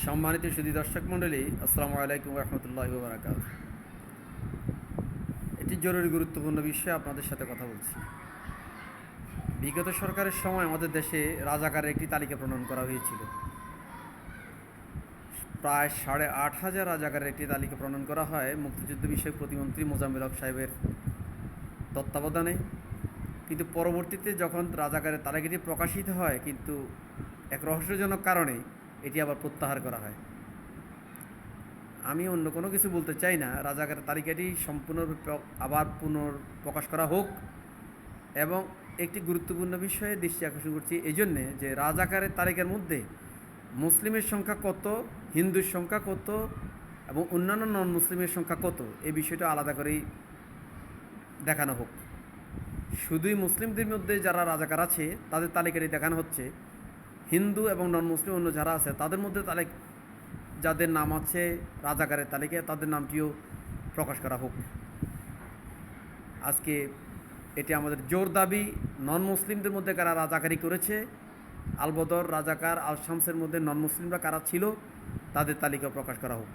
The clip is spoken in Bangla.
সম্মানিত সুধী দর্শক মণ্ডলী, আসসালামু আলাইকুম রহমতুল্লাহি ওয়া বারাকাতুহু। এটি জরুরি গুরুত্বপূর্ণ বিষয়ে আপনাদের সাথে কথা বলছি। বিগত সরকারের সময় আমাদের দেশে রাজাকারের একটি তালিকা প্রণয়ন করা হয়েছিল। প্রায় 8,500 রাজাকারের একটি তালিকা প্রণয়ন করা হয় মুক্তিযুদ্ধ বিষয়ক প্রতিমন্ত্রী মোজাম্মেল হক সাহেবের তত্ত্বাবধানে। কিন্তু পরবর্তীতে যখন রাজাকারের তালিকাটি প্রকাশিত হয়, কিন্তু এক রহস্যজনক কারণে এটি আবার প্রত্যাহার করা হয়। আমি অন্য কোনো কিছু বলতে চাই না, রাজাকারের তালিকাটি সম্পূর্ণরূপে আবার পুনর্প্রকাশ করা হোক। এবং একটি গুরুত্বপূর্ণ বিষয়ে দৃষ্টি আকর্ষণ করছি এই জন্যে যে রাজাকারের তালিকার মধ্যে মুসলিমের সংখ্যা কত, হিন্দুর সংখ্যা কত এবং অন্যান্য নন মুসলিমের সংখ্যা কত, এই বিষয়টা আলাদা করেই দেখানো হোক। শুধুই মুসলিমদের মধ্যে যারা রাজাকার আছে তাদের তালিকাটি দেখানো হচ্ছে, হিন্দু এবং নন মুসলিম অন্য যারা আছে তাদের মধ্যে যাদের নাম আছে রাজাকারের তালিকায় তাদের নামটিও প্রকাশ করা হোক। আজকে এটি আমাদের জোর দাবি। নন মুসলিমদের মধ্যে কারা রাজাকারি করেছে, আল বদর, রাজাকার, আল শামসের মধ্যে নন মুসলিমরা কারা ছিল তাদের তালিকা প্রকাশ করা হোক।